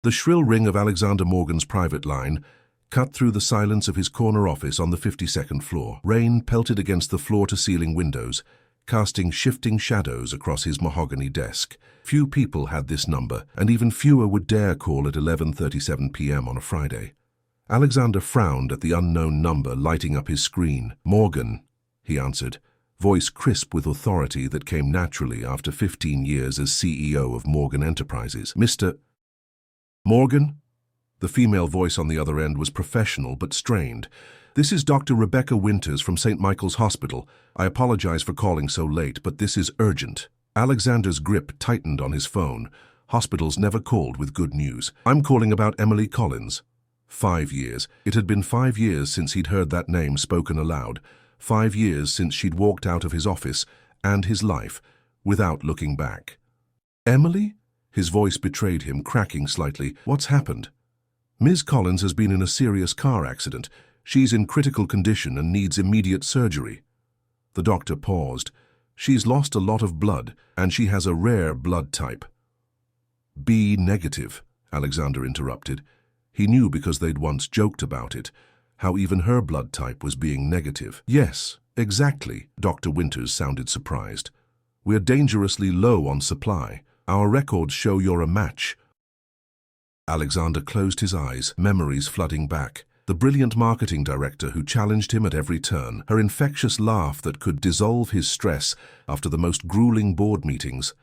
The shrill ring of Alexander Morgan's private line cut through the silence of his corner office on the 52nd floor. Rain pelted against the floor-to-ceiling windows, casting shifting shadows across his mahogany desk. Few people had this number, and even fewer would dare call at 11:37 p.m. on a Friday. Alexander frowned at the unknown number lighting up his screen. "Morgan," he answered, voice crisp with authority that came naturally after 15 years as CEO of Morgan Enterprises. "Mr. Morgan?" The female voice on the other end was professional but strained. "This is Dr. Rebecca Winters from St. Michael's Hospital. I apologize for calling so late, but this is urgent." Alexander's grip tightened on his phone. Hospitals never called with good news. "I'm calling about Emily Collins." 5 years. It had been 5 years since he'd heard that name spoken aloud. 5 years since she'd walked out of his office and his life without looking back. "Emily?" His voice betrayed him, cracking slightly. "What's happened?" "Ms. Collins has been in a serious car accident. She's in critical condition and needs immediate surgery." The doctor paused. "She's lost a lot of blood, and she has a rare blood type." "B negative," Alexander interrupted. He knew because they'd once joked about it, how even her blood type was being negative. "Yes, exactly," Dr. Winters sounded surprised. "We're dangerously low on supply. Our records show you're a match." Alexander closed his eyes, memories flooding back. The brilliant marketing director who challenged him at every turn, her infectious laugh that could dissolve his stress after the most grueling board meetings.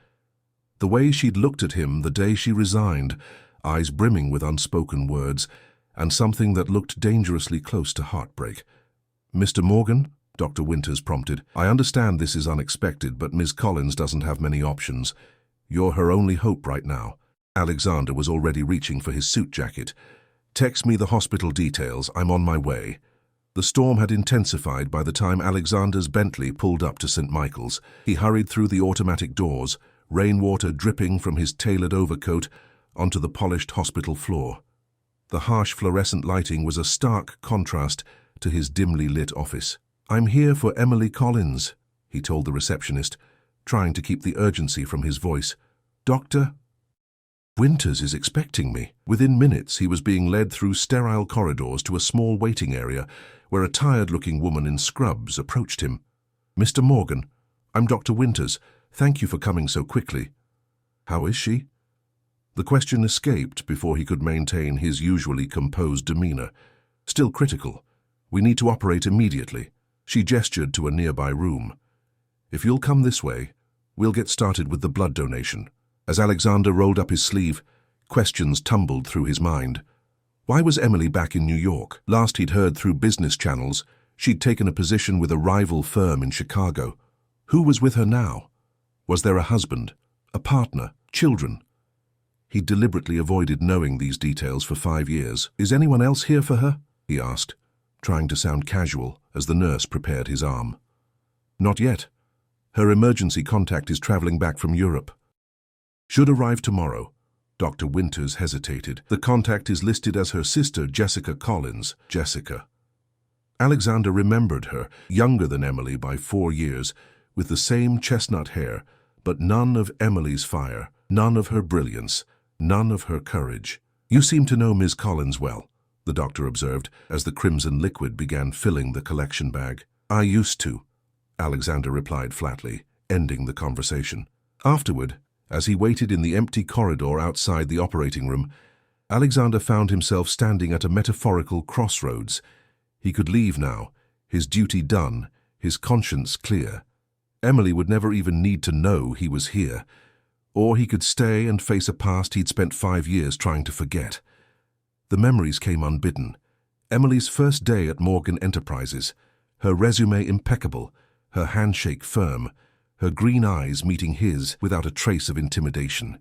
The way she'd looked at him the day she resigned, eyes brimming with unspoken words, and something that looked dangerously close to heartbreak. "Mr. Morgan?" Dr. Winters prompted. "I understand this is unexpected, but Ms. Collins doesn't have many options. You're her only hope right now." Alexander was already reaching for his suit jacket. "Text me the hospital details. I'm on my way." The storm had intensified by the time Alexander's Bentley pulled up to St. Michael's. He hurried through the automatic doors, rainwater dripping from his tailored overcoat onto the polished hospital floor. The harsh fluorescent lighting was a stark contrast to his dimly lit office. "I'm here for Emily Collins," he told the receptionist, trying to keep the urgency from his voice. "Dr. Winters is expecting me." Within minutes, he was being led through sterile corridors to a small waiting area where a tired-looking woman in scrubs approached him. "Mr. Morgan, I'm Dr. Winters. Thank you for coming so quickly." "How is she?" The question escaped before he could maintain his usually composed demeanor. "Still critical. We need to operate immediately." She gestured to a nearby room. "If you'll come this way, we'll get started with the blood donation." As Alexander rolled up his sleeve, questions tumbled through his mind. Why was Emily back in New York? Last he'd heard through business channels, she'd taken a position with a rival firm in Chicago. Who was with her now? Was there a husband, a partner, children? He deliberately avoided knowing these details for 5 years. "Is anyone else here for her?" he asked, trying to sound casual as the nurse prepared his arm. "Not yet. Her emergency contact is traveling back from Europe. Should arrive tomorrow." Dr. Winters hesitated. "The contact is listed as her sister, Jessica Collins." Jessica. Alexander remembered her, younger than Emily by 4 years, with the same chestnut hair, but none of Emily's fire, none of her brilliance, none of her courage. "You seem to know Ms. Collins well," the doctor observed, as the crimson liquid began filling the collection bag. "I used to," Alexander replied flatly, ending the conversation. Afterward, as he waited in the empty corridor outside the operating room, Alexander found himself standing at a metaphorical crossroads. He could leave now, his duty done, his conscience clear. Emily would never even need to know he was here. Or he could stay and face a past he'd spent 5 years trying to forget. The memories came unbidden. Emily's first day at Morgan Enterprises, her resume impeccable, her handshake firm, her green eyes meeting his without a trace of intimidation.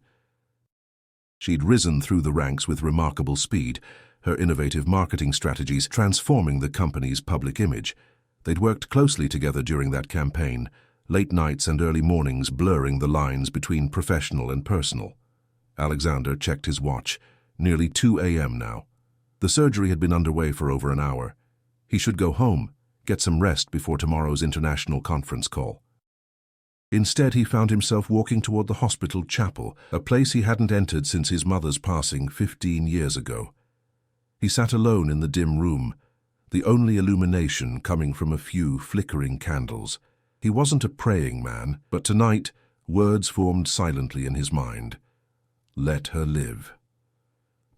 She'd risen through the ranks with remarkable speed, her innovative marketing strategies transforming the company's public image. They'd worked closely together during that campaign, late nights and early mornings blurring the lines between professional and personal. Alexander checked his watch. Nearly 2 a.m. now. The surgery had been underway for over an hour. He should go home, get some rest before tomorrow's international conference call. Instead, he found himself walking toward the hospital chapel, a place he hadn't entered since his mother's passing 15 years ago. He sat alone in the dim room, the only illumination coming from a few flickering candles. He wasn't a praying man, but tonight, words formed silently in his mind. Let her live.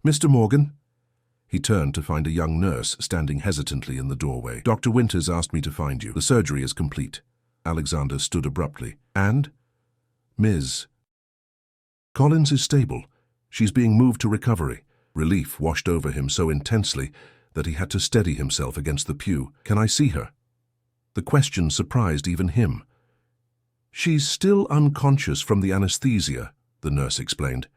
Mr. Morgan? He turned to find a young nurse standing hesitantly in the doorway. Dr. Winters asked me to find you. The surgery is complete. Alexander stood abruptly. And? Ms. Collins is stable. She's being moved to recovery. Relief washed over him so intensely that he had to steady himself against the pew. Can I see her? The question surprised even him. She's still unconscious from the anesthesia, the nurse explained.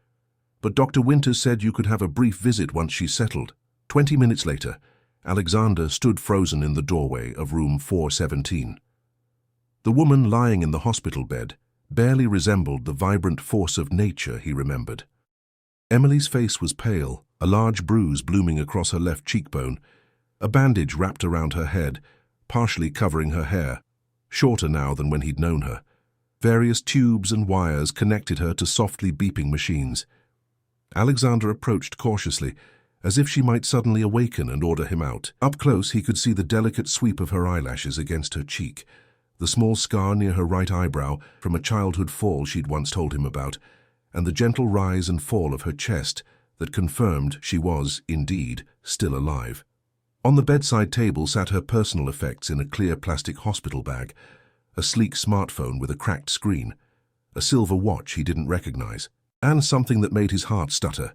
But Dr. Winters said you could have a brief visit once she's settled. 20 minutes later, Alexander stood frozen in the doorway of room 417. The woman lying in the hospital bed barely resembled the vibrant force of nature he remembered. Emily's face was pale, a large bruise blooming across her left cheekbone, a bandage wrapped around her head, partially covering her hair, shorter now than when he'd known her. Various tubes and wires connected her to softly beeping machines. Alexander approached cautiously, as if she might suddenly awaken and order him out. Up close, he could see the delicate sweep of her eyelashes against her cheek, the small scar near her right eyebrow from a childhood fall she'd once told him about, and the gentle rise and fall of her chest that confirmed she was, indeed, still alive. On the bedside table sat her personal effects in a clear plastic hospital bag, a sleek smartphone with a cracked screen, a silver watch he didn't recognize, and something that made his heart stutter,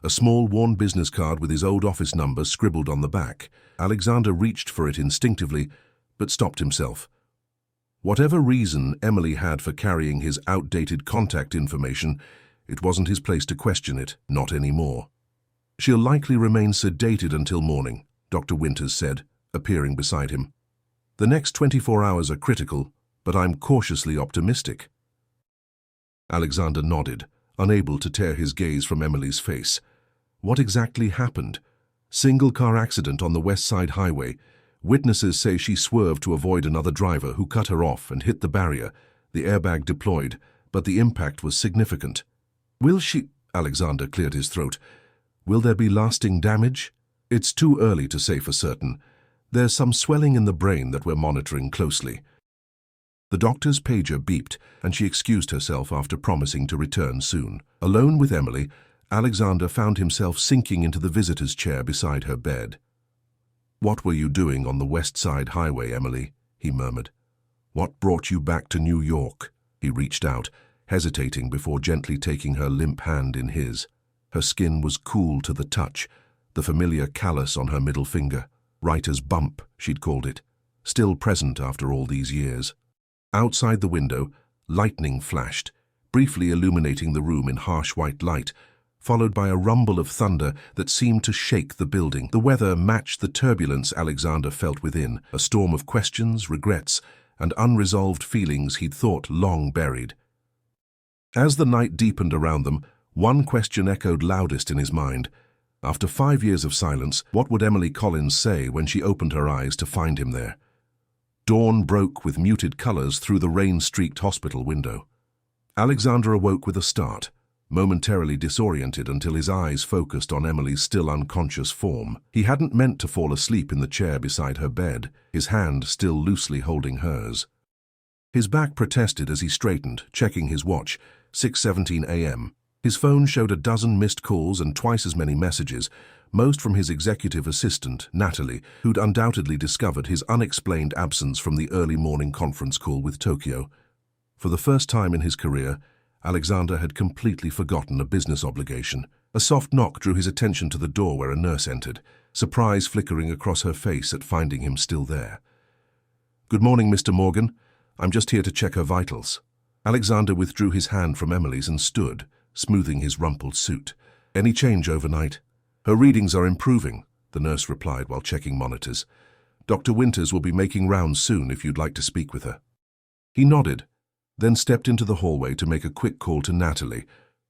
a small worn business card with his old office number scribbled on the back. Alexander reached for it instinctively, but stopped himself. Whatever reason Emily had for carrying his outdated contact information, it wasn't his place to question it, not anymore. She'll likely remain sedated until morning, Dr. Winters said, appearing beside him. The next 24 hours are critical, but I'm cautiously optimistic. Alexander nodded, unable to tear his gaze from Emily's face. What exactly happened? Single-car accident on the West Side Highway. Witnesses say she swerved to avoid another driver who cut her off and hit the barrier. The airbag deployed, but the impact was significant. Will she... Alexander cleared his throat. Will there be lasting damage? It's too early to say for certain. There's some swelling in the brain that we're monitoring closely. The doctor's pager beeped, and she excused herself after promising to return soon. Alone with Emily, Alexander found himself sinking into the visitor's chair beside her bed. "What were you doing on the West Side Highway, Emily?" he murmured. "What brought you back to New York?" He reached out, hesitating before gently taking her limp hand in his. Her skin was cool to the touch, the familiar callus on her middle finger. Writer's bump, she'd called it, still present after all these years. Outside the window, lightning flashed, briefly illuminating the room in harsh white light, followed by a rumble of thunder that seemed to shake the building. The weather matched the turbulence Alexander felt within, a storm of questions, regrets, and unresolved feelings he'd thought long buried. As the night deepened around them, one question echoed loudest in his mind. After 5 years of silence, what would Emily Collins say when she opened her eyes to find him there? Dawn broke with muted colors through the rain-streaked hospital window. Alexander awoke with a start, momentarily disoriented until his eyes focused on Emily's still unconscious form. He hadn't meant to fall asleep in the chair beside her bed, his hand still loosely holding hers. His back protested as he straightened, checking his watch, 6:17 a.m. His phone showed a dozen missed calls and twice as many messages, most from his executive assistant, Natalie, who'd undoubtedly discovered his unexplained absence from the early morning conference call with Tokyo. For the first time in his career, Alexander had completely forgotten a business obligation. A soft knock drew his attention to the door where a nurse entered, surprise flickering across her face at finding him still there. "Good morning, Mr. Morgan. I'm just here to check her vitals." Alexander withdrew his hand from Emily's and stood, smoothing his rumpled suit. "Any change overnight?" "Her readings are improving," the nurse replied while checking monitors. "Dr. Winters will be making rounds soon if you'd like to speak with her." He nodded, then stepped into the hallway to make a quick call to Natalie,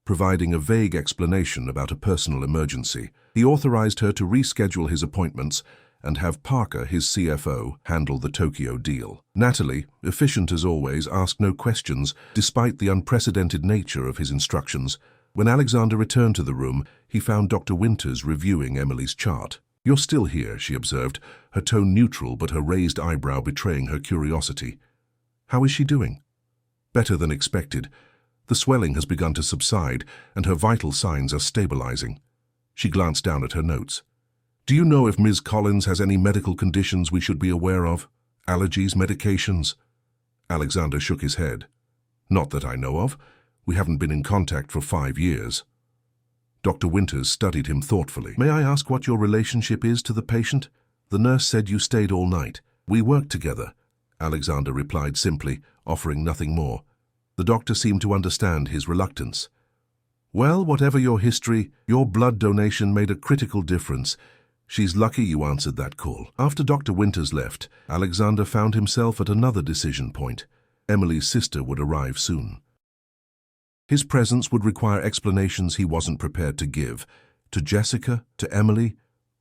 providing a vague explanation about a personal emergency. He authorized her to reschedule his appointments and have Parker, his CFO, handle the Tokyo deal. Natalie, efficient as always, asked no questions, despite the unprecedented nature of his instructions. When Alexander returned to the room, he found Dr. Winters reviewing Emily's chart. "You're still here," she observed, her tone neutral but her raised eyebrow betraying her curiosity. "How is she doing?" "Better than expected. The swelling has begun to subside, and her vital signs are stabilizing." She glanced down at her notes. "Do you know if Ms. Collins has any medical conditions we should be aware of? Allergies, medications?" Alexander shook his head. "Not that I know of. We haven't been in contact for 5 years." Dr. Winters studied him thoughtfully. "May I ask what your relationship is to the patient? The nurse said you stayed all night." "We worked together," Alexander replied simply, offering nothing more. The doctor seemed to understand his reluctance. "Well, whatever your history, your blood donation made a critical difference. She's lucky you answered that call." After Dr. Winters left, Alexander found himself at another decision point. Emily's sister would arrive soon. His presence would require explanations he wasn't prepared to give, to Jessica, to Emily,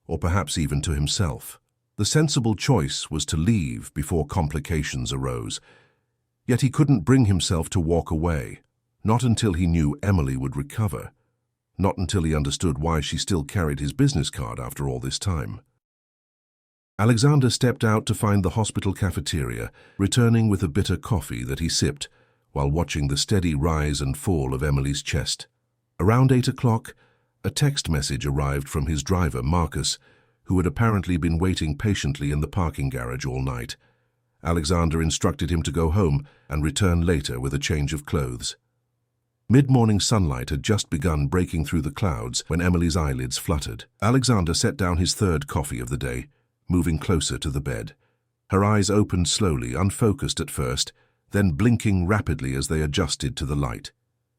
or perhaps even to himself. The sensible choice was to leave before complications arose. Yet he couldn't bring himself to walk away, not until he knew Emily would recover, not until he understood why she still carried his business card after all this time. Alexander stepped out to find the hospital cafeteria, returning with a bitter coffee that he sipped while watching the steady rise and fall of Emily's chest. Around 8 o'clock, a text message arrived from his driver, Marcus, who had apparently been waiting patiently in the parking garage all night. Alexander instructed him to go home and return later with a change of clothes. Mid-morning sunlight had just begun breaking through the clouds when Emily's eyelids fluttered. Alexander set down his third coffee of the day, moving closer to the bed. Her eyes opened slowly, unfocused at first, then blinking rapidly as they adjusted to the light.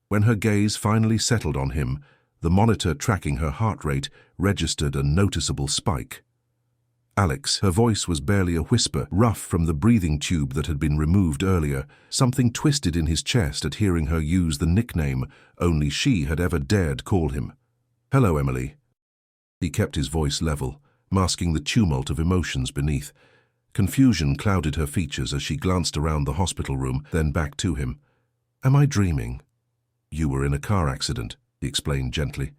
When her gaze finally settled on him, the monitor tracking her heart rate registered a noticeable spike. "Alex," her voice was barely a whisper, rough from the breathing tube that had been removed earlier. Something twisted in his chest at hearing her use the nickname only she had ever dared call him. "Hello, Emily." He kept his voice level, masking the tumult of emotions beneath. Confusion clouded her features as she glanced around the hospital room, then back to him. "Am I dreaming?" "You were in a car accident," he explained gently.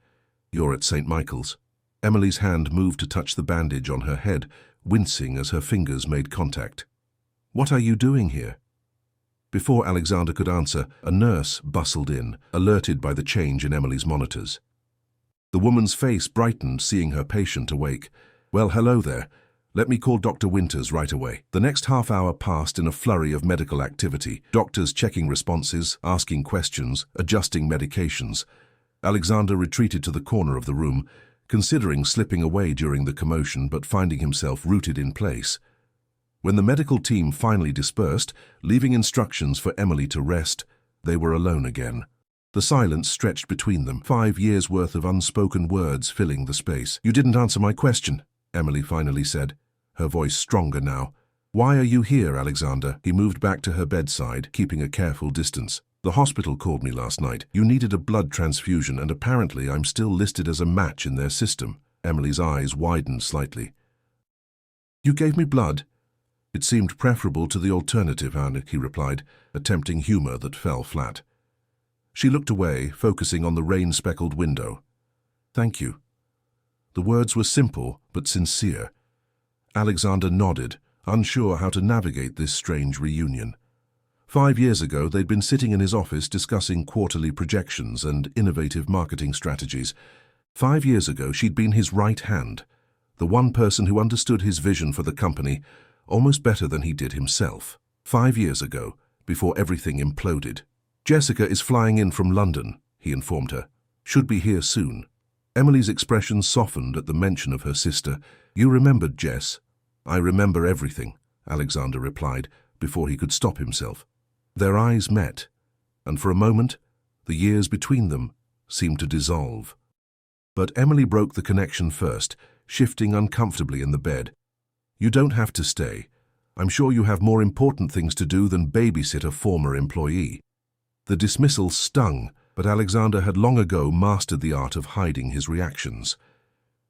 "You're at St. Michael's." Emily's hand moved to touch the bandage on her head, wincing as her fingers made contact. "What are you doing here?" Before Alexander could answer, a nurse bustled in, alerted by the change in Emily's monitors. The woman's face brightened, seeing her patient awake. "Well, hello there. Let me call Dr. Winters right away." The next half hour passed in a flurry of medical activity, doctors checking responses, asking questions, adjusting medications. Alexander retreated to the corner of the room, considering slipping away during the commotion but finding himself rooted in place. When the medical team finally dispersed, leaving instructions for Emily to rest, they were alone again. The silence stretched between them, 5 years' worth of unspoken words filling the space. "You didn't answer my question," Emily finally said, her voice stronger now. "Why are you here, Alexander?" He moved back to her bedside, keeping a careful distance. "The hospital called me last night. You needed a blood transfusion, and apparently I'm still listed as a match in their system." Emily's eyes widened slightly. "You gave me blood?" "It seemed preferable to the alternative, Anne," he replied, attempting humor that fell flat. She looked away, focusing on the rain-speckled window. "Thank you." The words were simple but sincere. Alexander nodded, unsure how to navigate this strange reunion. 5 years ago, they'd been sitting in his office discussing quarterly projections and innovative marketing strategies. 5 years ago, she'd been his right hand, the one person who understood his vision for the company almost better than he did himself. 5 years ago, before everything imploded. "Jessica is flying in from London," he informed her. "Should be here soon." Emily's expression softened at the mention of her sister. "You remembered Jess?" "I remember everything," Alexander replied, before he could stop himself. Their eyes met, and for a moment, the years between them seemed to dissolve. But Emily broke the connection first, shifting uncomfortably in the bed. "You don't have to stay. I'm sure you have more important things to do than babysit a former employee." The dismissal stung, but Alexander had long ago mastered the art of hiding his reactions.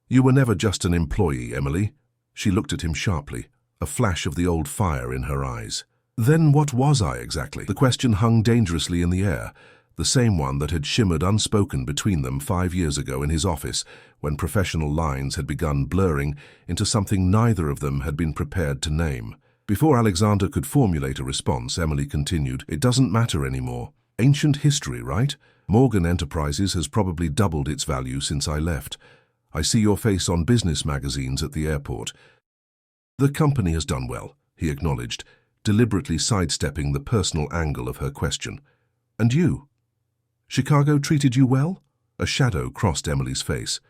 "You were never just an employee, Emily," She looked at him sharply, a flash of the old fire in her eyes. Then what was I exactly? The question hung dangerously in the air, the same one that had shimmered unspoken between them 5 years ago in his office, when professional lines had begun blurring into something neither of them had been prepared to name. Before Alexander could formulate a response, Emily continued, "It doesn't matter anymore. Ancient history, right? Morgan Enterprises has probably doubled its value since I left. I see your face on business magazines at the airport." "The company has done well," he acknowledged, deliberately sidestepping the personal angle of her question. "And you? Chicago treated you well?" A shadow crossed Emily's face.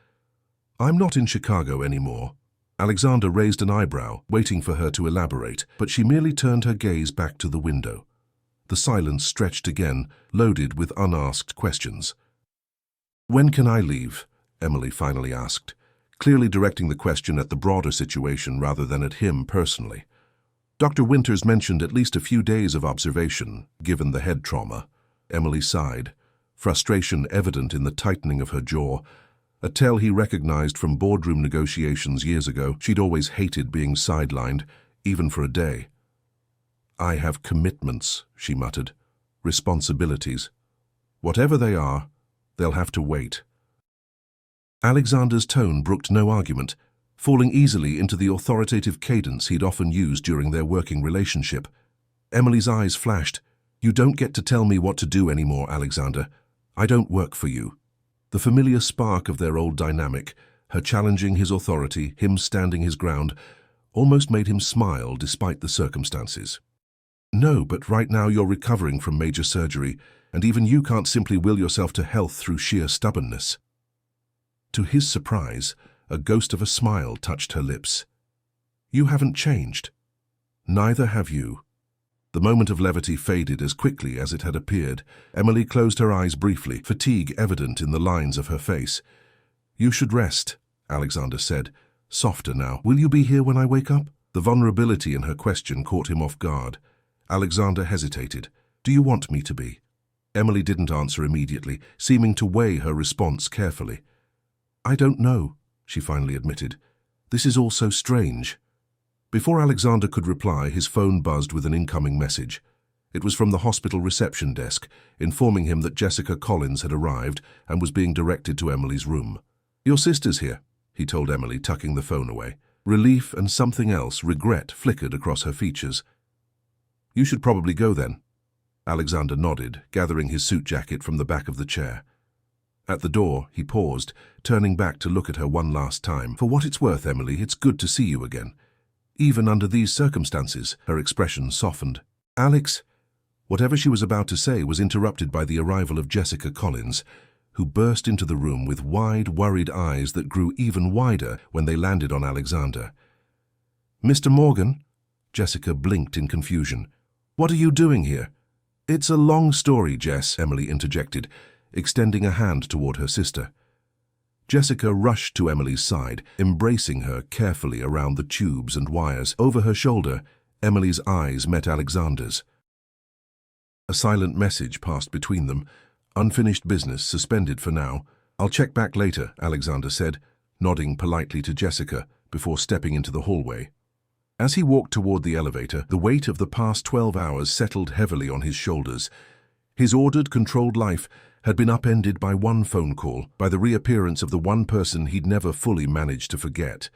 "I'm not in Chicago anymore." Alexander raised an eyebrow, waiting for her to elaborate, but she merely turned her gaze back to the window. The silence stretched again, loaded with unasked questions. "When can I leave?" Emily finally asked, clearly directing the question at the broader situation rather than at him personally. Dr. Winters mentioned at least a few days of observation, given the head trauma. Emily sighed, frustration evident in the tightening of her jaw, a tell he recognized from boardroom negotiations years ago. She'd always hated being sidelined, even for a day. "I have commitments," she muttered, "responsibilities. Whatever they are, they'll have to wait." Alexander's tone brooked no argument, falling easily into the authoritative cadence he'd often used during their working relationship. Emily's eyes flashed. "You don't get to tell me what to do anymore, Alexander. I don't work for you." The familiar spark of their old dynamic, her challenging his authority, him standing his ground, almost made him smile despite the circumstances. "No, but right now you're recovering from major surgery, and even you can't simply will yourself to health through sheer stubbornness." To his surprise, a ghost of a smile touched her lips. "You haven't changed. Neither have you." The moment of levity faded as quickly as it had appeared. Emily closed her eyes briefly, fatigue evident in the lines of her face. "You should rest," Alexander said, softer now. "Will you be here when I wake up?" The vulnerability in her question caught him off guard. Alexander hesitated. "Do you want me to be?" Emily didn't answer immediately, seeming to weigh her response carefully. "I don't know," she finally admitted. "This is all so strange." Before Alexander could reply, his phone buzzed with an incoming message. It was from the hospital reception desk, informing him that Jessica Collins had arrived and was being directed to Emily's room. "Your sister's here," he told Emily, tucking the phone away. Relief and something else, regret, flickered across her features. "You should probably go then." Alexander nodded, gathering his suit jacket from the back of the chair. At the door, he paused, turning back to look at her one last time. "For what it's worth, Emily, it's good to see you again. Even under these circumstances," her expression softened. "Alex," whatever she was about to say was interrupted by the arrival of Jessica Collins, who burst into the room with wide, worried eyes that grew even wider when they landed on Alexander. "Mr. Morgan?" Jessica blinked in confusion. "What are you doing here?" "It's a long story, Jess," Emily interjected, extending a hand toward her sister. Jessica rushed to Emily's side, embracing her carefully around the tubes and wires. Over her shoulder, Emily's eyes met Alexander's. A silent message passed between them. "Unfinished business, suspended for now. I'll check back later," Alexander said, nodding politely to Jessica before stepping into the hallway. As he walked toward the elevator, the weight of the past 12 hours settled heavily on his shoulders. His ordered, controlled life had been upended by one phone call, by the reappearance of the one person he'd never fully managed to forget.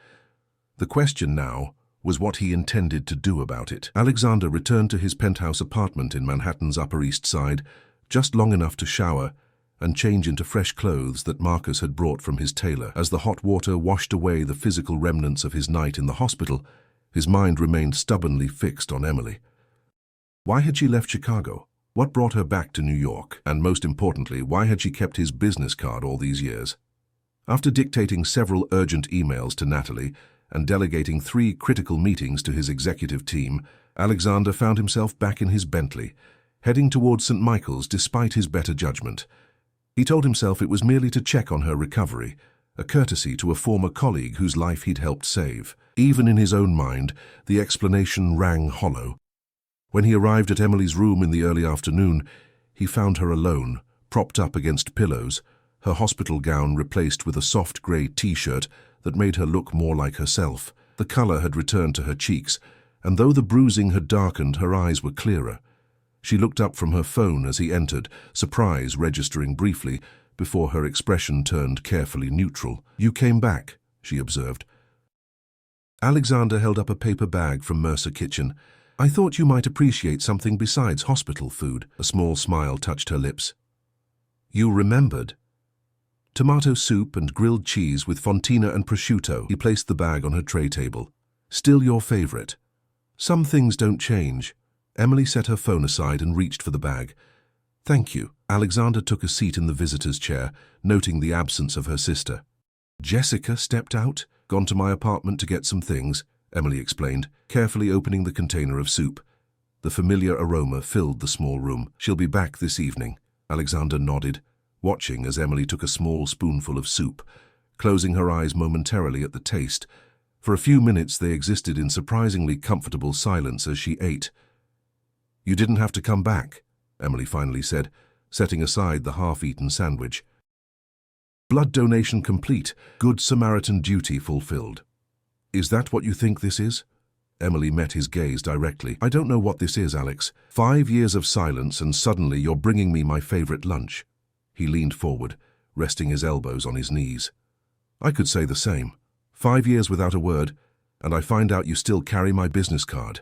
The question now was what he intended to do about it. Alexander returned to his penthouse apartment in Manhattan's Upper East Side, just long enough to shower and change into fresh clothes that Marcus had brought from his tailor. As the hot water washed away the physical remnants of his night in the hospital, his mind remained stubbornly fixed on Emily. Why had she left Chicago? What brought her back to New York? And most importantly, why had she kept his business card all these years? After dictating several urgent emails to Natalie and delegating 3 critical meetings to his executive team, Alexander found himself back in his Bentley, heading towards St. Michael's despite his better judgment. He told himself it was merely to check on her recovery, a courtesy to a former colleague whose life he'd helped save. Even in his own mind, the explanation rang hollow. When he arrived at Emily's room in the early afternoon, he found her alone, propped up against pillows, her hospital gown replaced with a soft grey t-shirt that made her look more like herself. The color had returned to her cheeks, and though the bruising had darkened, her eyes were clearer. She looked up from her phone as he entered, surprise registering briefly before her expression turned carefully neutral. "You came back," she observed. Alexander held up a paper bag from Mercer Kitchen. "I thought you might appreciate something besides hospital food." A small smile touched her lips. "You remembered." "Tomato soup and grilled cheese with fontina and prosciutto." He placed the bag on her tray table. "Still your favorite." "Some things don't change." Emily set her phone aside and reached for the bag. "Thank you." Alexander took a seat in the visitor's chair, noting the absence of her sister. "Jessica stepped out, gone to my apartment to get some things," Emily explained, carefully opening the container of soup. The familiar aroma filled the small room. "She'll be back this evening." Alexander nodded, watching as Emily took a small spoonful of soup, closing her eyes momentarily at the taste. For a few minutes they existed in surprisingly comfortable silence as she ate. "You didn't have to come back," Emily finally said, setting aside the half-eaten sandwich. "Blood donation complete, Good Samaritan duty fulfilled." "Is that what you think this is?" Emily met his gaze directly. "I don't know what this is, Alex. 5 years of silence and suddenly you're bringing me my favorite lunch." He leaned forward, resting his elbows on his knees. "I could say the same. 5 years without a word, and I find out you still carry my business card."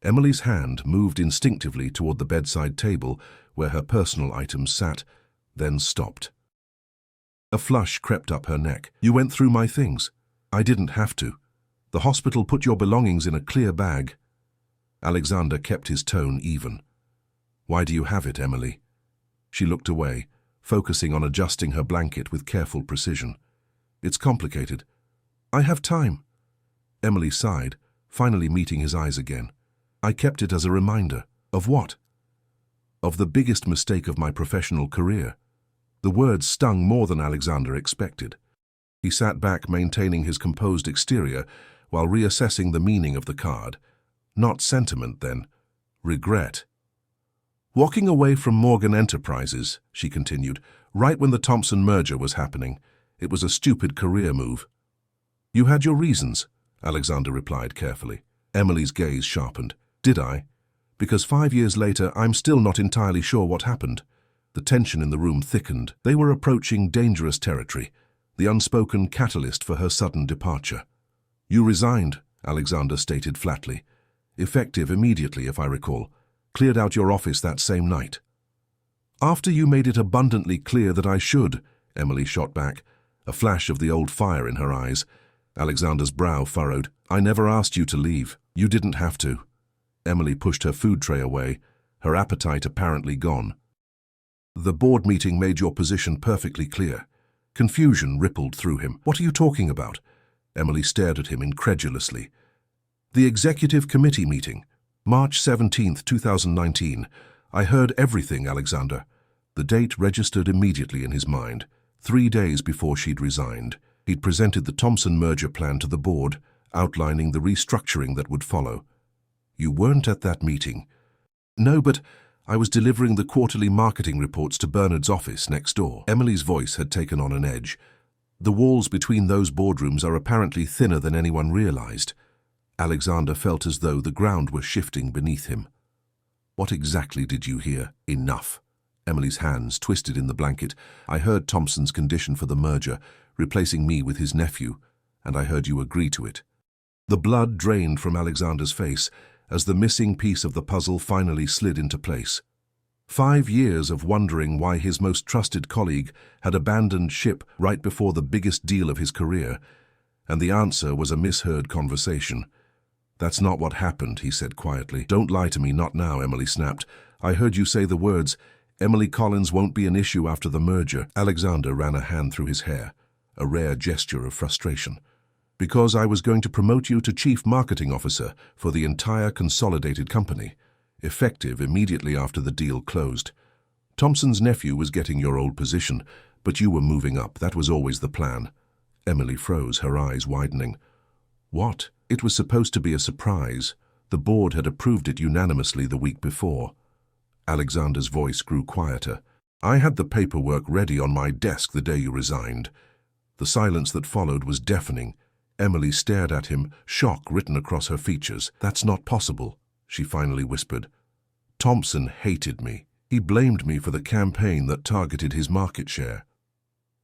Emily's hand moved instinctively toward the bedside table where her personal items sat, then stopped. A flush crept up her neck. "You went through my things." "I didn't have to. The hospital put your belongings in a clear bag." Alexander kept his tone even. "Why do you have it, Emily?" She looked away, focusing on adjusting her blanket with careful precision. "It's complicated. I have time." Emily sighed, finally meeting his eyes again. "I kept it as a reminder." "Of what?" "Of the biggest mistake of my professional career." The words stung more than Alexander expected. He sat back, maintaining his composed exterior while reassessing the meaning of the card. Not sentiment, then. Regret. "Walking away from Morgan Enterprises," she continued, "right when the Thompson merger was happening. It was a stupid career move." "You had your reasons," Alexander replied carefully. Emily's gaze sharpened. "Did I? Because 5 years later, I'm still not entirely sure what happened." The tension in the room thickened. They were approaching dangerous territory, the unspoken catalyst for her sudden departure. "You resigned," Alexander stated flatly. "Effective immediately, if I recall. Cleared out your office that same night." "After you made it abundantly clear that I should," Emily shot back, a flash of the old fire in her eyes. Alexander's brow furrowed. "I never asked you to leave. You didn't have to." Emily pushed her food tray away, her appetite apparently gone. "The board meeting made your position perfectly clear." Confusion rippled through him. "What are you talking about?" Emily stared at him incredulously. "The executive committee meeting. March 17th, 2019. I heard everything, Alexander." The date registered immediately in his mind. 3 days before she'd resigned, he'd presented the Thompson merger plan to the board, outlining the restructuring that would follow. "You weren't at that meeting." "No, but I was delivering the quarterly marketing reports to Bernard's office next door." Emily's voice had taken on an edge. "The walls between those boardrooms are apparently thinner than anyone realized." Alexander felt as though the ground were shifting beneath him. "What exactly did you hear?" "Enough." Emily's hands twisted in the blanket. "I heard Thompson's condition for the merger, replacing me with his nephew, and I heard you agree to it." The blood drained from Alexander's face as the missing piece of the puzzle finally slid into place. 5 years of wondering why his most trusted colleague had abandoned ship right before the biggest deal of his career, and the answer was a misheard conversation. "That's not what happened," he said quietly. "Don't lie to me, not now," Emily snapped. "I heard you say the words, 'Emily Collins won't be an issue after the merger.'" Alexander ran a hand through his hair, a rare gesture of frustration. "Because I was going to promote you to Chief Marketing Officer for the entire consolidated company, effective immediately after the deal closed. Thompson's nephew was getting your old position, but you were moving up. That was always the plan." Emily froze, her eyes widening. "What?" "It was supposed to be a surprise. The board had approved it unanimously the week before." Alexander's voice grew quieter. "I had the paperwork ready on my desk the day you resigned." The silence that followed was deafening. Emily stared at him, shock written across her features. "That's not possible," she finally whispered. "Thompson hated me. He blamed me for the campaign that targeted his market share.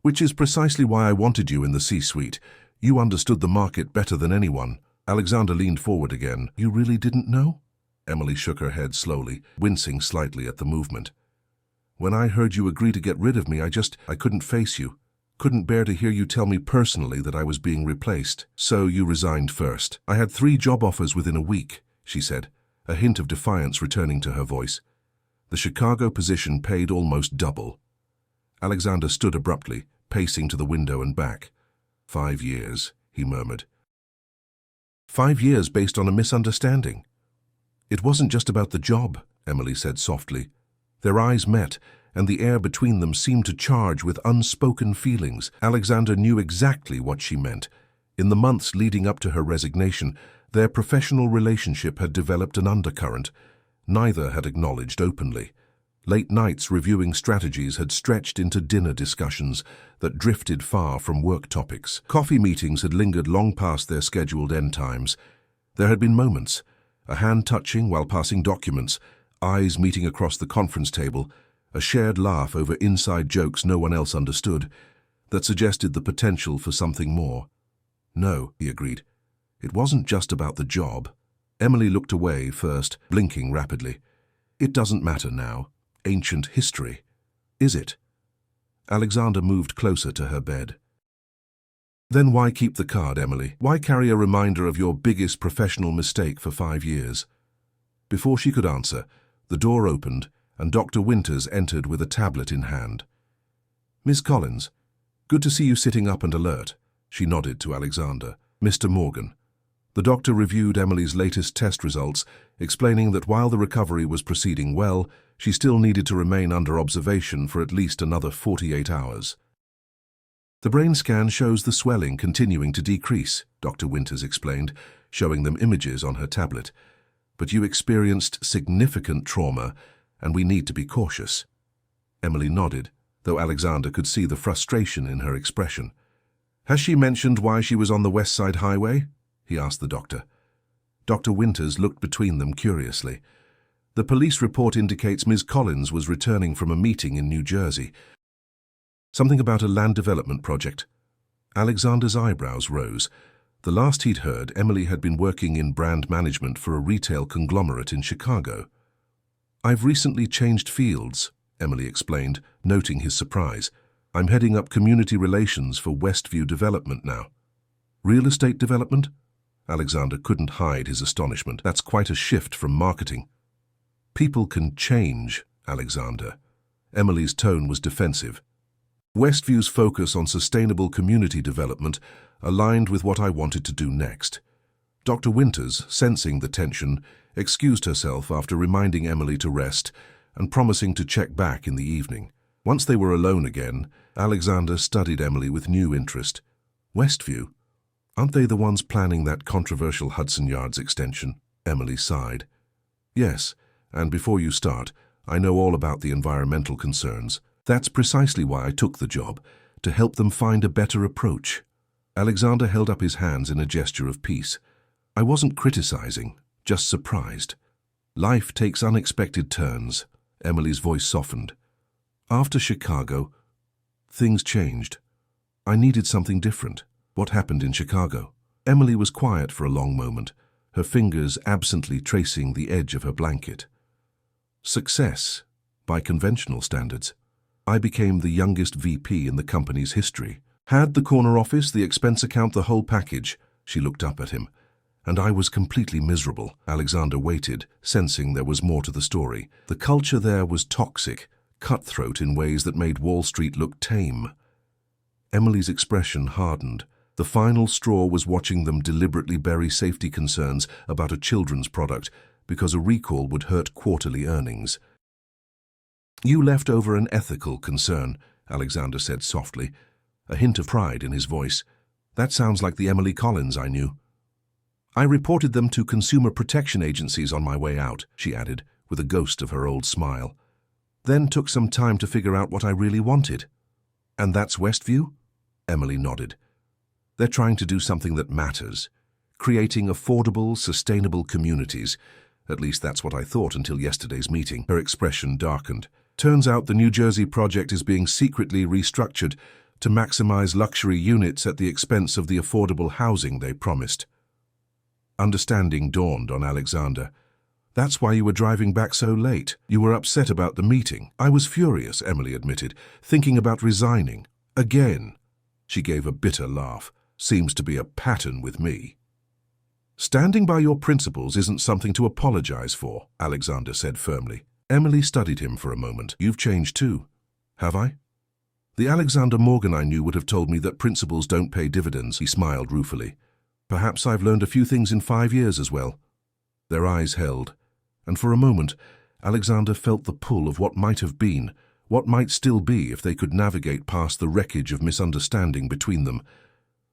Which is precisely why I wanted you in the C-suite. You understood the market better than anyone." Alexander leaned forward again. "You really didn't know?" Emily shook her head slowly, wincing slightly at the movement. "When I heard you agree to get rid of me, I couldn't face you. Couldn't bear to hear you tell me personally that I was being replaced. So you resigned first." "I had 3 job offers within a week," she said, a hint of defiance returning to her voice. The Chicago position paid almost double. Alexander stood abruptly, pacing to the window and back. 5 years, he murmured. 5 years based on a misunderstanding. "It wasn't just about the job," Emily said softly. Their eyes met, and the air between them seemed to charge with unspoken feelings. Alexander knew exactly what she meant. In the months leading up to her resignation, their professional relationship had developed an undercurrent. Neither had acknowledged openly. Late nights reviewing strategies had stretched into dinner discussions that drifted far from work topics. Coffee meetings had lingered long past their scheduled end times. There had been moments, a hand touching while passing documents, eyes meeting across the conference table, a shared laugh over inside jokes no one else understood, that suggested the potential for something more. "No," he agreed. "It wasn't just about the job." Emily looked away first, blinking rapidly. "It doesn't matter now. Ancient history. Is it?" Alexander moved closer to her bed. "Then why keep the card, Emily? Why carry a reminder of your biggest professional mistake for 5 years?" Before she could answer, the door opened and Dr. Winters entered with a tablet in hand. "Miss Collins, good to see you sitting up and alert," she nodded to Alexander. "Mr. Morgan." The doctor reviewed Emily's latest test results, explaining that while the recovery was proceeding well, she still needed to remain under observation for at least another 48 hours. "The brain scan shows the swelling continuing to decrease," Dr. Winters explained, showing them images on her tablet. "But you experienced significant trauma, and we need to be cautious." Emily nodded, though Alexander could see the frustration in her expression. "Has she mentioned why she was on the West Side Highway?" he asked the doctor. Dr. Winters looked between them curiously. "The police report indicates Ms. Collins was returning from a meeting in New Jersey. Something about a land development project." Alexander's eyebrows rose. The last he'd heard, Emily had been working in brand management for a retail conglomerate in Chicago. "I've recently changed fields," Emily explained, noting his surprise. "I'm heading up community relations for Westview Development now." "Real estate development?" Alexander couldn't hide his astonishment. "That's quite a shift from marketing." "People can change, Alexander." Emily's tone was defensive. "Westview's focus on sustainable community development aligned with what I wanted to do next." Dr. Winters, sensing the tension, excused herself after reminding Emily to rest and promising to check back in the evening. Once they were alone again, Alexander studied Emily with new interest. "Westview? Aren't they the ones planning that controversial Hudson Yards extension?" Emily sighed. "Yes, and before you start, I know all about the environmental concerns. That's precisely why I took the job, to help them find a better approach." Alexander held up his hands in a gesture of peace. "I wasn't criticizing, just surprised." "Life takes unexpected turns," Emily's voice softened. "After Chicago, things changed. I needed something different." "What happened in Chicago?" Emily was quiet for a long moment, her fingers absently tracing the edge of her blanket. "Success, by conventional standards. I became the youngest VP in the company's history. Had the corner office, the expense account, the whole package." She looked up at him. "And I was completely miserable." Alexander waited, sensing there was more to the story. The culture there was toxic, cutthroat in ways that made Wall Street look tame. Emily's expression hardened. The final straw was watching them deliberately bury safety concerns about a children's product because a recall would hurt quarterly earnings. "You left over an ethical concern," Alexander said softly, a hint of pride in his voice. "That sounds like the Emily Collins I knew." "I reported them to consumer protection agencies on my way out," she added, with a ghost of her old smile. "Then took some time to figure out what I really wanted." "And that's Westview?" Emily nodded. They're trying to do something that matters, creating affordable, sustainable communities. At least that's what I thought until yesterday's meeting. Her expression darkened. Turns out the New Jersey project is being secretly restructured to maximize luxury units at the expense of the affordable housing they promised. Understanding dawned on Alexander. That's why you were driving back so late. You were upset about the meeting. I was furious, Emily admitted, thinking about resigning. Again. She gave a bitter laugh. Seems to be a pattern with me. Standing by your principles isn't something to apologize for, Alexander said firmly. Emily studied him for a moment. You've changed too. Have I? The Alexander Morgan I knew would have told me that principles don't pay dividends, he smiled ruefully. Perhaps I've learned a few things in 5 years as well. Their eyes held, and for a moment, Alexander felt the pull of what might have been, what might still be if they could navigate past the wreckage of misunderstanding between them.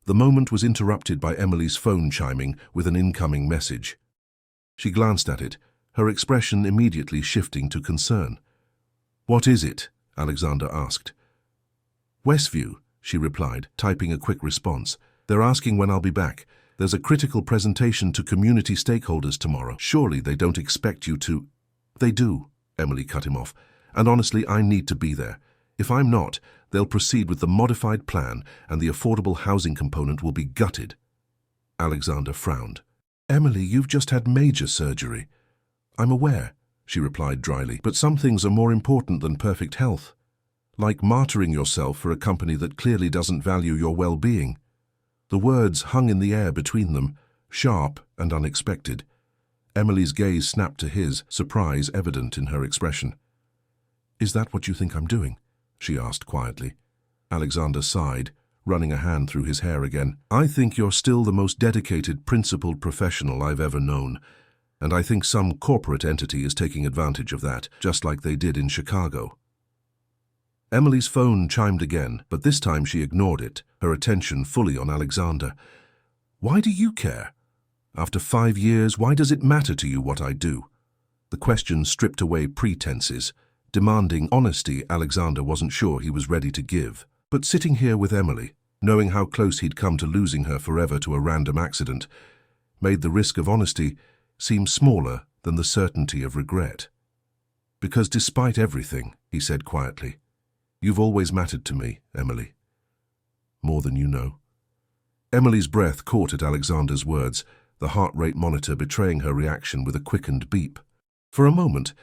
The moment was interrupted by Emily's phone chiming with an incoming message. She glanced at it, her expression immediately shifting to concern. What is it? Alexander asked. Westview, she replied, typing a quick response. They're asking when I'll be back. There's a critical presentation to community stakeholders tomorrow. Surely they don't expect you to... They do, Emily cut him off. And honestly, I need to be there. If I'm not, they'll proceed with the modified plan and the affordable housing component will be gutted. Alexander frowned. Emily, you've just had major surgery. I'm aware, she replied dryly, but some things are more important than perfect health. Like martyring yourself for a company that clearly doesn't value your well-being. The words hung in the air between them, sharp and unexpected. Emily's gaze snapped to his, surprise evident in her expression. Is that what you think I'm doing? She asked quietly. Alexander sighed, running a hand through his hair again. I think you're still the most dedicated, principled professional I've ever known, and I think some corporate entity is taking advantage of that, just like they did in Chicago. Emily's phone chimed again, but this time she ignored it, her attention fully on Alexander. Why do you care? After 5 years, why does it matter to you what I do? The question stripped away pretenses, demanding honesty Alexander wasn't sure he was ready to give. But sitting here with Emily, knowing how close he'd come to losing her forever to a random accident, made the risk of honesty seem smaller than the certainty of regret. Because despite everything, he said quietly, you've always mattered to me, Emily. More than you know. Emily's breath caught at Alexander's words, the heart rate monitor betraying her reaction with a quickened beep. For a moment,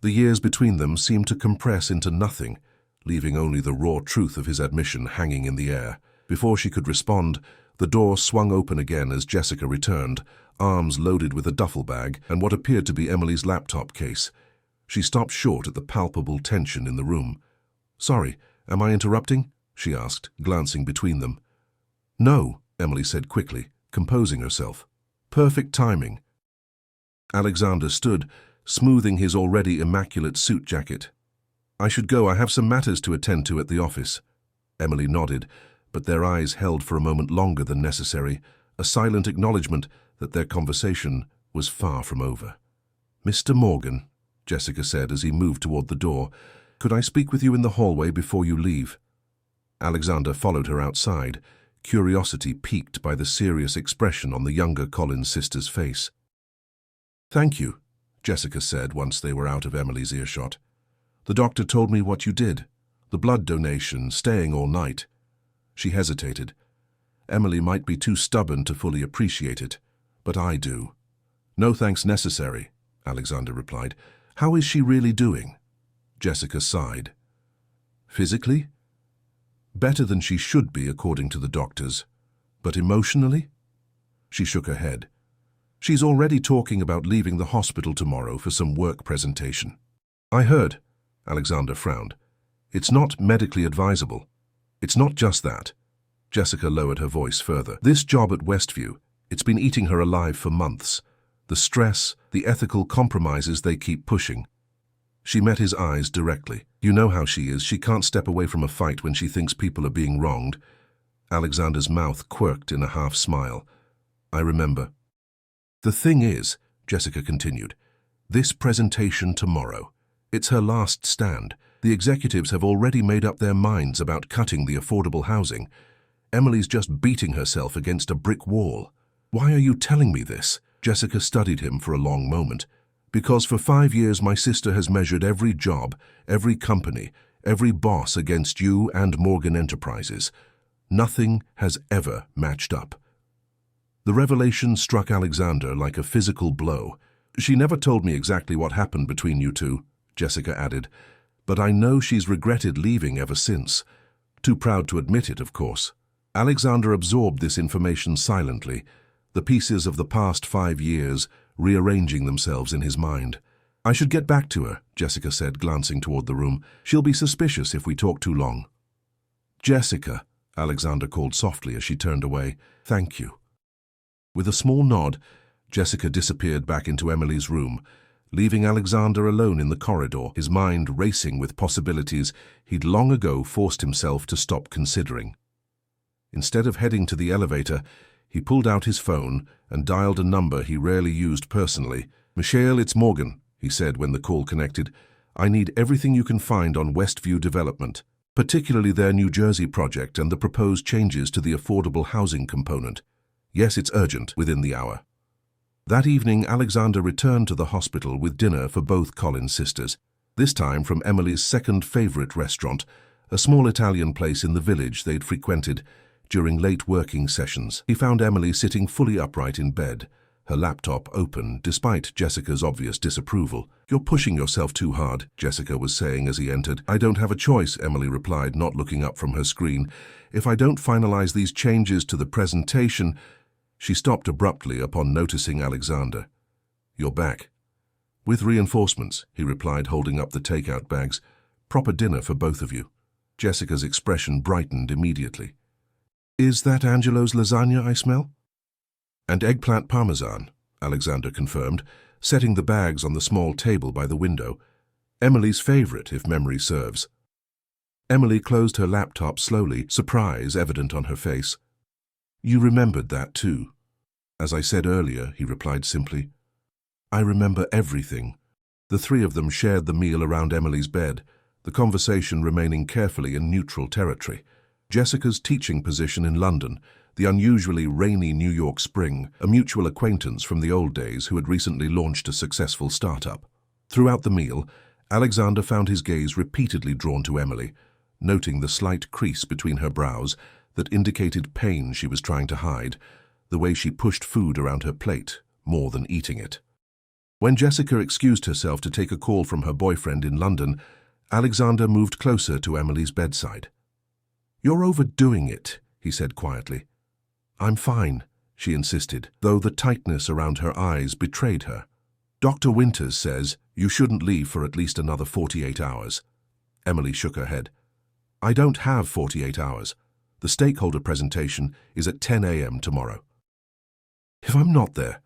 the years between them seemed to compress into nothing, leaving only the raw truth of his admission hanging in the air. Before she could respond, the door swung open again as Jessica returned, arms loaded with a duffel bag and what appeared to be Emily's laptop case. She stopped short at the palpable tension in the room. Sorry, am I interrupting? She asked, glancing between them. No, Emily said quickly, composing herself. Perfect timing. Alexander stood, smoothing his already immaculate suit jacket. I should go. I have some matters to attend to at the office. Emily nodded, but their eyes held for a moment longer than necessary, a silent acknowledgement that their conversation was far from over. Mr. Morgan, Jessica said as he moved toward the door, could I speak with you in the hallway before you leave? Alexander followed her outside, curiosity piqued by the serious expression on the younger Collins sister's face. Thank you, Jessica said once they were out of Emily's earshot. The doctor told me what you did, the blood donation, staying all night. She hesitated. Emily might be too stubborn to fully appreciate it, but I do. No thanks necessary, Alexander replied. How is she really doing? Jessica sighed. Physically? Better than she should be according to the doctors. But emotionally? She shook her head. She's already talking about leaving the hospital tomorrow for some work presentation. I heard, Alexander frowned. It's not medically advisable. It's not just that. Jessica lowered her voice further. This job at Westview, it's been eating her alive for months. The stress, the ethical compromises they keep pushing. She met his eyes directly. You know how she is. She can't step away from a fight when she thinks people are being wronged. Alexander's mouth quirked in a half smile. I remember. The thing is, Jessica continued, this presentation tomorrow. It's her last stand. The executives have already made up their minds about cutting the affordable housing. Emily's just beating herself against a brick wall. Why are you telling me this? Jessica studied him for a long moment. Because for 5 years my sister has measured every job, every company, every boss against you and Morgan Enterprises. Nothing has ever matched up. The revelation struck Alexander like a physical blow. She never told me exactly what happened between you two, Jessica added, but I know she's regretted leaving ever since. Too proud to admit it, of course. Alexander absorbed this information silently, the pieces of the past 5 years rearranging themselves in his mind. I should get back to her, Jessica said, glancing toward the room. She'll be suspicious if we talk too long. Jessica, Alexander called softly as she turned away. Thank you. With a small nod, Jessica disappeared back into Emily's room, leaving Alexander alone in the corridor, his mind racing with possibilities he'd long ago forced himself to stop considering. Instead of heading to the elevator, he pulled out his phone and dialed a number he rarely used personally. Michelle, it's Morgan, he said when the call connected. I need everything you can find on Westview Development, particularly their New Jersey project and the proposed changes to the affordable housing component. Yes, it's urgent, within the hour. That evening, Alexander returned to the hospital with dinner for both Collins sisters, this time from Emily's second favorite restaurant, a small Italian place in the village they'd frequented during late working sessions. He found Emily sitting fully upright in bed, her laptop open, despite Jessica's obvious disapproval. You're pushing yourself too hard, Jessica was saying as he entered. I don't have a choice, Emily replied, not looking up from her screen. If I don't finalize these changes to the presentation... She stopped abruptly upon noticing Alexander. You're back. With reinforcements, he replied, holding up the takeout bags. Proper dinner for both of you. Jessica's expression brightened immediately. Is that Angelo's lasagna I smell? And eggplant parmesan, Alexander confirmed, setting the bags on the small table by the window. Emily's favorite, if memory serves. Emily closed her laptop slowly, surprise evident on her face. You remembered that too. As I said earlier, he replied simply. I remember everything. The three of them shared the meal around Emily's bed, the conversation remaining carefully in neutral territory. Jessica's teaching position in London, the unusually rainy New York spring, a mutual acquaintance from the old days who had recently launched a successful startup. Throughout the meal, Alexander found his gaze repeatedly drawn to Emily, noting the slight crease between her brows that indicated pain she was trying to hide, the way she pushed food around her plate, more than eating it. When Jessica excused herself to take a call from her boyfriend in London, Alexander moved closer to Emily's bedside. You're overdoing it, he said quietly. I'm fine, she insisted, though the tightness around her eyes betrayed her. Dr. Winters says you shouldn't leave for at least another 48 hours. Emily shook her head. I don't have 48 hours. The stakeholder presentation is at 10 a.m. tomorrow. If I'm not there,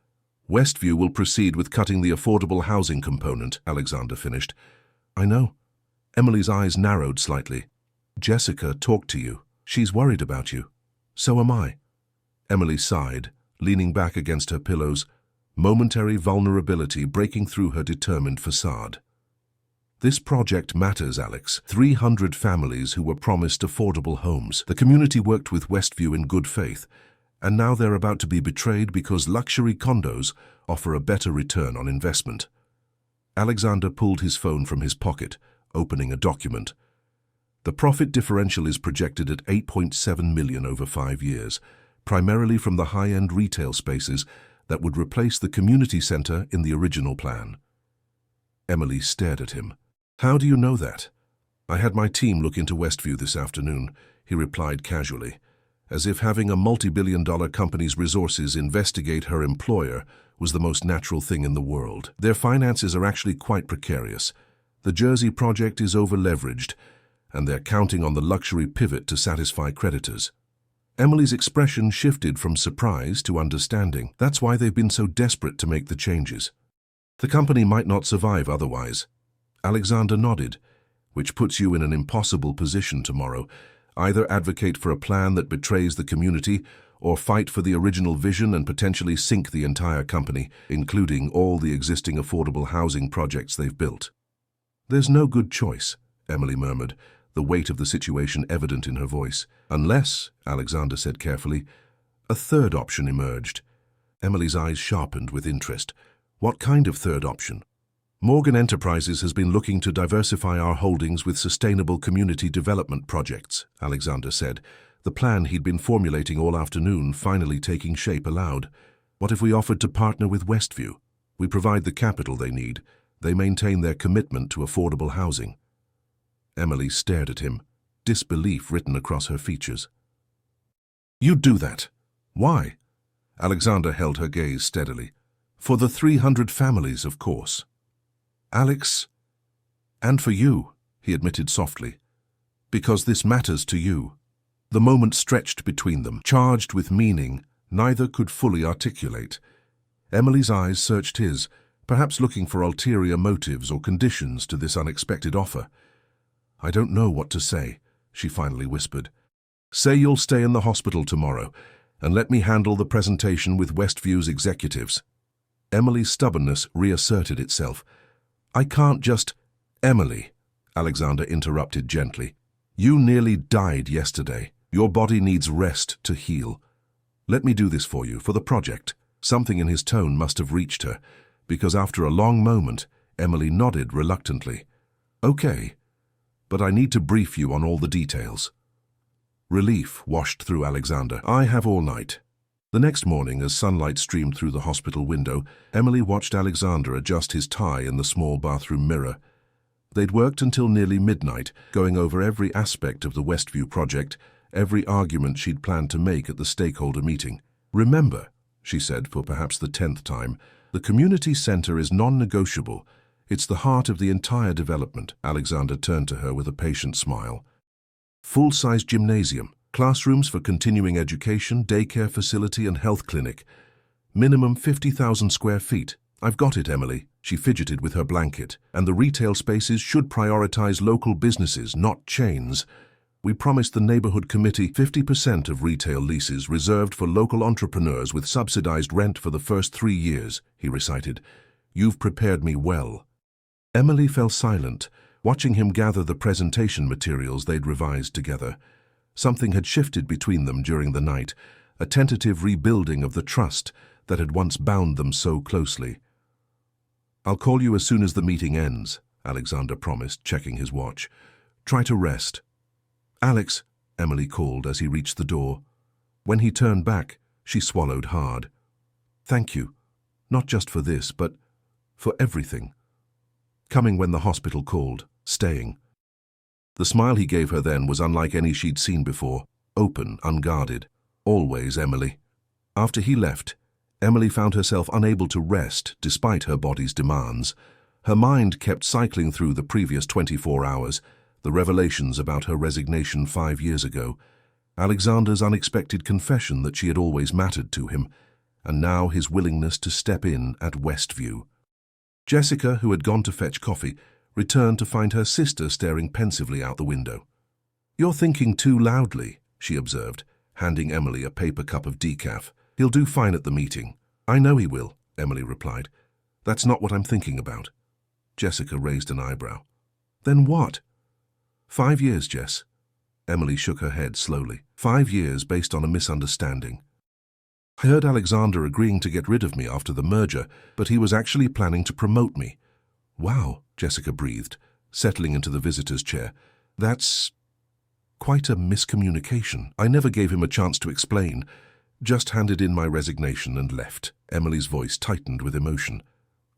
Westview will proceed with cutting the affordable housing component, Alexander finished. I know. Emily's eyes narrowed slightly. Jessica talked to you. She's worried about you. So am I. Emily sighed, leaning back against her pillows, momentary vulnerability breaking through her determined facade. This project matters, Alex. 300 families who were promised affordable homes. The community worked with Westview in good faith, and now they're about to be betrayed because luxury condos offer a better return on investment. Alexander pulled his phone from his pocket, opening a document. The profit differential is projected at $8.7 million over 5 years, primarily from the high-end retail spaces that would replace the community center in the original plan. Emily stared at him. How do you know that? I had my team look into Westview this afternoon, he replied casually, as if having a multi-billion-dollar company's resources investigate her employer was the most natural thing in the world. Their finances are actually quite precarious. The Jersey project is over-leveraged, and they're counting on the luxury pivot to satisfy creditors. Emily's expression shifted from surprise to understanding. That's why they've been so desperate to make the changes. The company might not survive otherwise. Alexander nodded, which puts you in an impossible position tomorrow. Either advocate for a plan that betrays the community, or fight for the original vision and potentially sink the entire company, including all the existing affordable housing projects they've built. There's no good choice, Emily murmured, the weight of the situation evident in her voice. Unless, Alexander said carefully, a third option emerged. Emily's eyes sharpened with interest. What kind of third option? Morgan Enterprises has been looking to diversify our holdings with sustainable community development projects, Alexander said, the plan he'd been formulating all afternoon finally taking shape aloud. What if we offered to partner with Westview? We provide the capital they need. They maintain their commitment to affordable housing. Emily stared at him, disbelief written across her features. You'd do that? Why? Alexander held her gaze steadily. For the 300 families, of course. Alex, and for you, he admitted softly, because this matters to you. The moment stretched between them, charged with meaning neither could fully articulate. Emily's eyes searched his, perhaps looking for ulterior motives or conditions to this unexpected offer. I don't know what to say, she finally whispered. Say you'll stay in the hospital tomorrow, and let me handle the presentation with Westview's executives. Emily's stubbornness reasserted itself. I can't just— Emily, Alexander interrupted gently. You nearly died yesterday. Your body needs rest to heal. Let me do this for you, for the project. Something in his tone must have reached her, because after a long moment, Emily nodded reluctantly. Okay, but I need to brief you on all the details. Relief washed through Alexander. I have all night. The next morning, as sunlight streamed through the hospital window, Emily watched Alexander adjust his tie in the small bathroom mirror. They'd worked until nearly midnight, going over every aspect of the Westview project, every argument she'd planned to make at the stakeholder meeting. Remember, she said for perhaps the 10th time, the community center is non-negotiable. It's the heart of the entire development. Alexander turned to her with a patient smile. Full-size gymnasium, classrooms for continuing education, daycare facility and health clinic. Minimum 50,000 square feet. I've got it, Emily. She fidgeted with her blanket. And the retail spaces should prioritize local businesses, not chains. We promised the neighborhood committee 50% of retail leases reserved for local entrepreneurs with subsidized rent for the first 3 years, he recited. You've prepared me well. Emily fell silent, watching him gather the presentation materials they'd revised together. Something had shifted between them during the night, a tentative rebuilding of the trust that had once bound them so closely. I'll call you as soon as the meeting ends, Alexander promised, checking his watch. Try to rest. Alex, Emily called as he reached the door. When he turned back, she swallowed hard. Thank you, not just for this, but for everything. Coming when the hospital called, staying. The smile he gave her then was unlike any she'd seen before, open, unguarded. Always Emily. After he left, Emily found herself unable to rest despite her body's demands. Her mind kept cycling through the previous 24 hours, the revelations about her resignation 5 years ago, Alexander's unexpected confession that she had always mattered to him, and now his willingness to step in at Westview. Jessica, who had gone to fetch coffee, returned to find her sister staring pensively out the window. You're thinking too loudly, she observed, handing Emily a paper cup of decaf. He'll do fine at the meeting. I know he will, Emily replied. That's not what I'm thinking about. Jessica raised an eyebrow. Then what? 5 years, Jess. Emily shook her head slowly. 5 years based on a misunderstanding. I heard Alexander agreeing to get rid of me after the merger, but he was actually planning to promote me. Wow, Jessica breathed, settling into the visitor's chair. That's quite a miscommunication. I never gave him a chance to explain. Just handed in my resignation and left. Emily's voice tightened with emotion.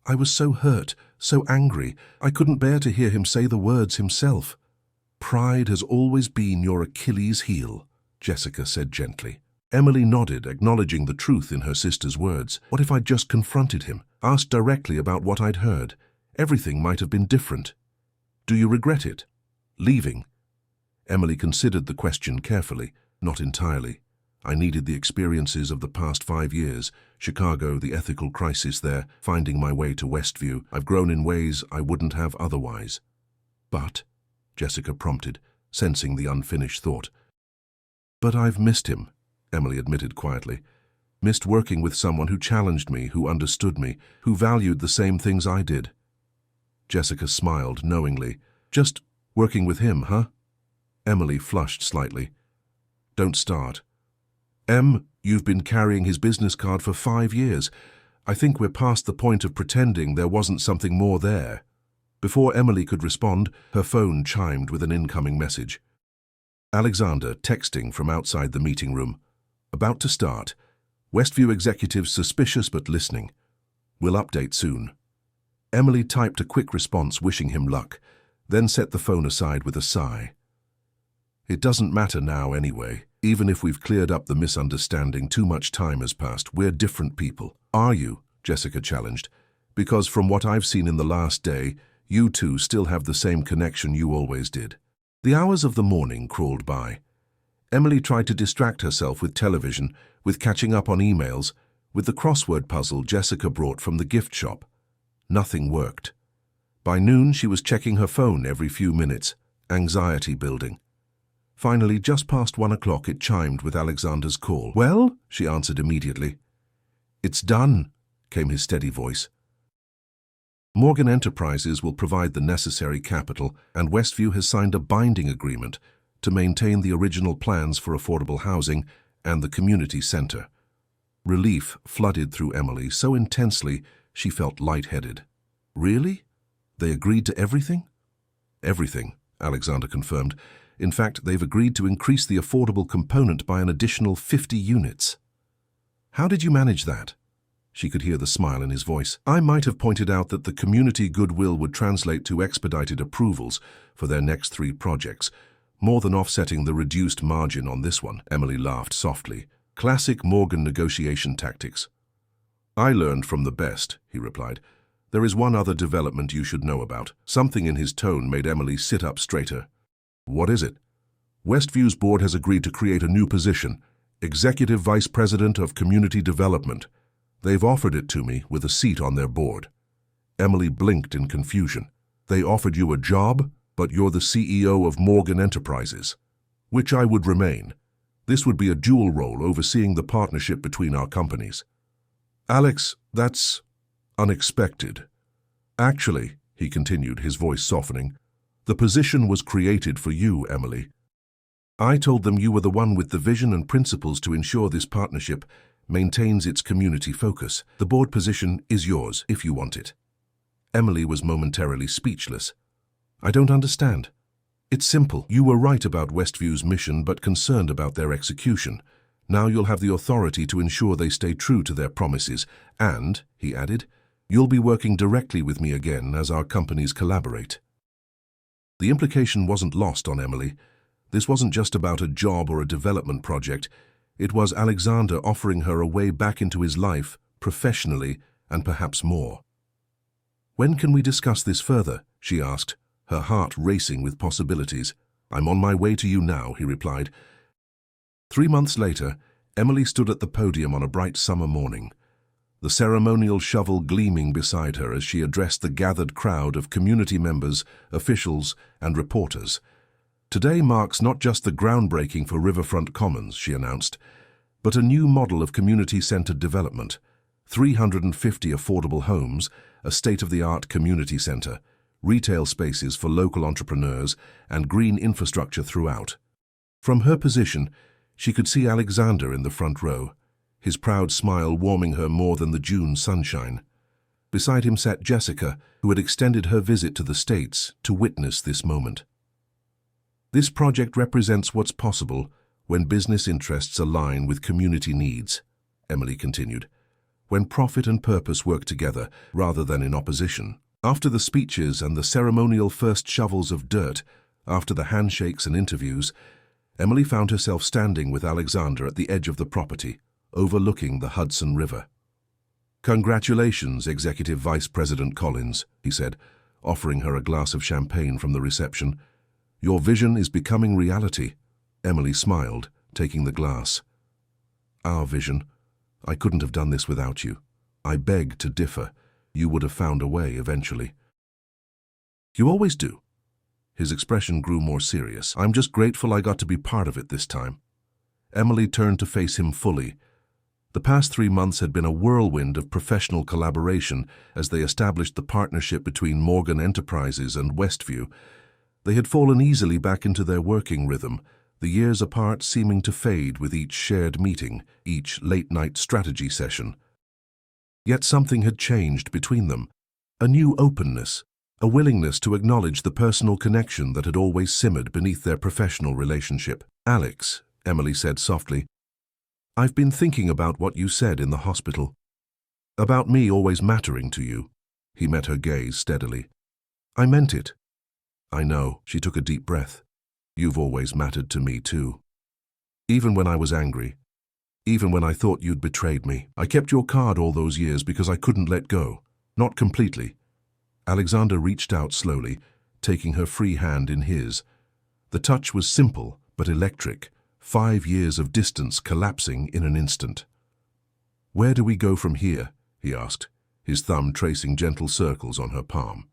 I was so hurt, so angry, I couldn't bear to hear him say the words himself. Pride has always been your Achilles heel, Jessica said gently. Emily nodded, acknowledging the truth in her sister's words. What if I'd just confronted him, asked directly about what I'd heard? Everything might have been different. Do you regret it? Leaving? Emily considered the question carefully. Not entirely. I needed the experiences of the past 5 years. Chicago, the ethical crisis there, finding my way to Westview. I've grown in ways I wouldn't have otherwise. But, Jessica prompted, sensing the unfinished thought. But I've missed him, Emily admitted quietly. Missed working with someone who challenged me, who understood me, who valued the same things I did. Jessica smiled knowingly. Just working with him, huh? Emily flushed slightly. Don't start. Em, you've been carrying his business card for 5 years. I think we're past the point of pretending there wasn't something more there. Before Emily could respond, her phone chimed with an incoming message. Alexander texting from outside the meeting room. About to start. Westview executives suspicious but listening. We'll update soon. Emily typed a quick response wishing him luck, then set the phone aside with a sigh. It doesn't matter now anyway. Even if we've cleared up the misunderstanding, too much time has passed. We're different people. Are you? Jessica challenged. Because from what I've seen in the last day, you two still have the same connection you always did. The hours of the morning crawled by. Emily tried to distract herself with television, with catching up on emails, with the crossword puzzle Jessica brought from the gift shop. Nothing worked. By noon, she was checking her phone every few minutes, anxiety building. Finally, just past 1 o'clock, it chimed with Alexander's call. Well, she answered immediately. It's done, came his steady voice. Morgan Enterprises will provide the necessary capital, and Westview has signed a binding agreement to maintain the original plans for affordable housing and the community center. Relief flooded through Emily so intensely she felt lightheaded. Really? They agreed to everything? Everything, Alexander confirmed. In fact, they've agreed to increase the affordable component by an additional 50 units. How did you manage that? She could hear the smile in his voice. I might have pointed out that the community goodwill would translate to expedited approvals for their next 3 projects, more than offsetting the reduced margin on this one. Emily laughed softly. Classic Morgan negotiation tactics. I learned from the best, he replied. There is one other development you should know about. Something in his tone made Emily sit up straighter. What is it? Westview's board has agreed to create a new position, Executive Vice President of Community Development. They've offered it to me with a seat on their board. Emily blinked in confusion. They offered you a job, but you're the CEO of Morgan Enterprises, which I would remain. This would be a dual role overseeing the partnership between our companies. Alex, that's unexpected. Actually, he continued, his voice softening, the position was created for you, Emily. I told them you were the one with the vision and principles to ensure this partnership maintains its community focus. The board position is yours if you want it. Emily was momentarily speechless. I don't understand. It's simple. You were right about Westview's mission but concerned about their execution. Now you'll have the authority to ensure they stay true to their promises. And, he added, you'll be working directly with me again as our companies collaborate. The implication wasn't lost on Emily. This wasn't just about a job or a development project. It was Alexander offering her a way back into his life, professionally, and perhaps more. When can we discuss this further? She asked, her heart racing with possibilities. I'm on my way to you now, he replied. 3 months later, Emily stood at the podium on a bright summer morning, the ceremonial shovel gleaming beside her as she addressed the gathered crowd of community members, officials, and reporters. Today marks not just the groundbreaking for Riverfront Commons, she announced, but a new model of community-centered development, 350 affordable homes, a state-of-the-art community center, retail spaces for local entrepreneurs, and green infrastructure throughout. From her position, she could see Alexander in the front row, his proud smile warming her more than the June sunshine. Beside him sat Jessica, who had extended her visit to the States to witness this moment. This project represents what's possible when business interests align with community needs, Emily continued, when profit and purpose work together rather than in opposition. After the speeches and the ceremonial first shovels of dirt, after the handshakes and interviews, Emily found herself standing with Alexander at the edge of the property, overlooking the Hudson River. Congratulations, Executive Vice President Collins, he said, offering her a glass of champagne from the reception. Your vision is becoming reality. Emily smiled, taking the glass. Our vision. I couldn't have done this without you. I beg to differ. You would have found a way eventually. You always do. His expression grew more serious. I'm just grateful I got to be part of it this time. Emily turned to face him fully. The past 3 months had been a whirlwind of professional collaboration as they established the partnership between Morgan Enterprises and Westview. They had fallen easily back into their working rhythm, the years apart seeming to fade with each shared meeting, each late-night strategy session. Yet something had changed between them, a new openness, a willingness to acknowledge the personal connection that had always simmered beneath their professional relationship. "Alex," Emily said softly, "I've been thinking about what you said in the hospital. About me always mattering to you." He met her gaze steadily. "I meant it." "I know," she took a deep breath. "You've always mattered to me too. Even when I was angry, even when I thought you'd betrayed me. I kept your card all those years because I couldn't let go. Not completely." Alexander reached out slowly, taking her free hand in his. The touch was simple but electric, 5 years of distance collapsing in an instant. "Where do we go from here?" he asked, his thumb tracing gentle circles on her palm.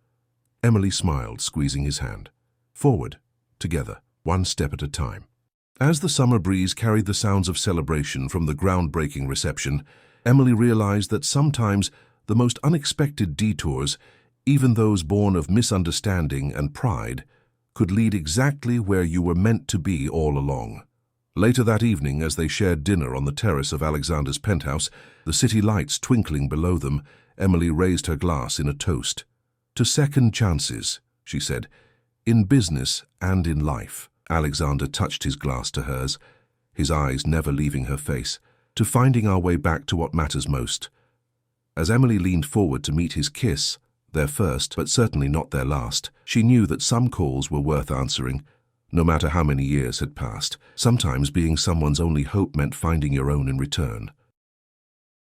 Emily smiled, squeezing his hand. "Forward, together, one step at a time." As the summer breeze carried the sounds of celebration from the groundbreaking reception, Emily realized that sometimes the most unexpected detours, even those born of misunderstanding and pride, could lead exactly where you were meant to be all along. Later that evening, as they shared dinner on the terrace of Alexander's penthouse, the city lights twinkling below them, Emily raised her glass in a toast. "To second chances," she said, "in business and in life." Alexander touched his glass to hers, his eyes never leaving her face. "To finding our way back to what matters most." As Emily leaned forward to meet his kiss, their first, but certainly not their last, she knew that some calls were worth answering, no matter how many years had passed. Sometimes being someone's only hope meant finding your own in return.